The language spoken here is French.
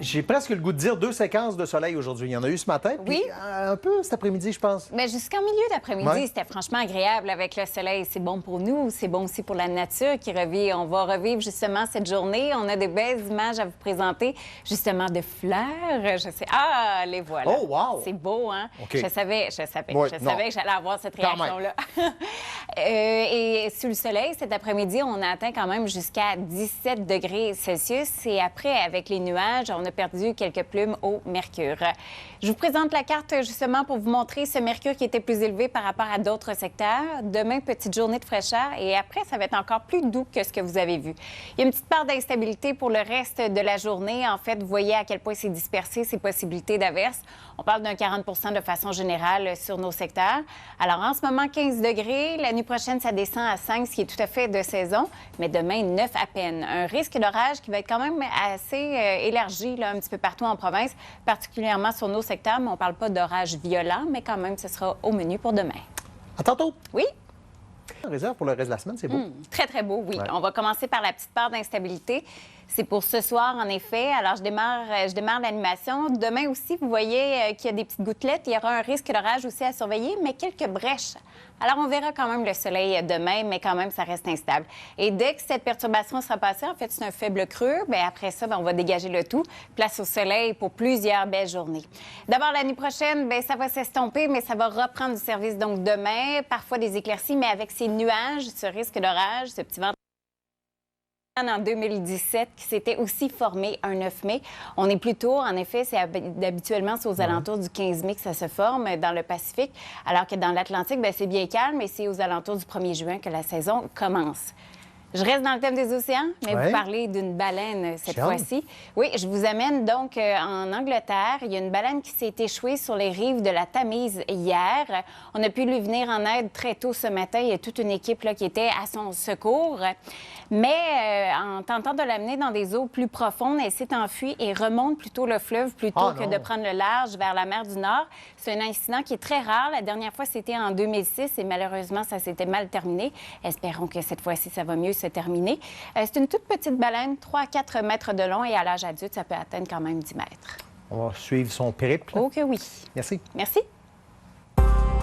J'ai presque le goût de dire 2 séquences de soleil aujourd'hui. Il y en a eu ce matin, puis un peu cet après-midi, je pense. Mais jusqu'en milieu d'après-midi, Ouais. c'était franchement agréable avec le soleil. C'est bon pour nous, c'est bon aussi pour la nature qui revit. On va revivre justement cette journée. On a des belles images à vous présenter, justement de fleurs. Je sais. Ah, les voilà. Oh, wow! C'est beau, hein? OK. Je savais Ouais, que non. j'allais avoir cette Quand même. réaction-là. Et sous le soleil, cet après-midi, on a atteint quand même jusqu'à 17 degrés Celsius. Et après, avec les nuages, on a perdu quelques plumes au mercure. Je vous présente la carte justement pour vous montrer ce mercure qui était plus élevé par rapport à d'autres secteurs. Demain, petite journée de fraîcheur et après, ça va être encore plus doux que ce que vous avez vu. Il y a une petite part d'instabilité pour le reste de la journée. En fait, vous voyez à quel point c'est dispersé, ces possibilités d'averses. On parle d'un 40 de façon générale sur nos secteurs. Alors, en ce moment, 15 degrés. La nuit prochaine, ça descend à 5, ce qui est tout à fait de saison. Mais demain, 9 à peine. Un risque d'orage qui va être quand même assez élargi là, un petit peu partout en province, particulièrement sur nos secteurs. Mais on ne parle pas d'orage violent, mais quand même, ce sera au menu pour demain. À tantôt! Oui? En réserve pour le reste de la semaine, c'est beau. Très, très beau, oui. Ouais. On va commencer par la petite part d'instabilité. C'est pour ce soir, en effet. Alors, je démarre l'animation. Demain aussi, vous voyez qu'il y a des petites gouttelettes. Il y aura un risque d'orage aussi à surveiller, mais quelques brèches. Alors, on verra quand même le soleil demain, mais quand même, ça reste instable. Et dès que cette perturbation sera passée, en fait, c'est un faible creux. Bien, après ça, on va dégager le tout. Place au soleil pour plusieurs belles journées. D'abord, la nuit prochaine, bien, ça va s'estomper, mais ça va reprendre du service. Donc, demain, parfois des éclaircies, mais avec ces nuages, ce risque d'orage, ce petit vent en 2017 qui s'était aussi formé un 9 mai. On est plus tôt, en effet, habituellement c'est aux alentours du 15 mai que ça se forme dans le Pacifique, alors que dans l'Atlantique, bien, c'est bien calme et c'est aux alentours du 1er juin que la saison commence. Je reste dans le thème des océans, mais Ouais. vous parlez d'une baleine cette J'ai hâte. fois-ci. Oui, je vous amène donc en Angleterre. Il y a une baleine qui s'est échouée sur les rives de la Tamise hier. On a pu lui venir en aide très tôt ce matin. Il y a toute une équipe là, qui était à son secours. Mais en tentant de l'amener dans des eaux plus profondes, elle s'est enfuie et remonte plutôt le fleuve plutôt que non. de prendre le large vers la mer du Nord. C'est un incident qui est très rare. La dernière fois, c'était en 2006 et malheureusement, ça s'était mal terminé. Espérons que cette fois-ci, ça va mieux se terminer. C'est une toute petite baleine, 3 à 4 mètres de long et à l'âge adulte, ça peut atteindre quand même 10 mètres. On va suivre son périple. Oh que oui. Merci. Merci.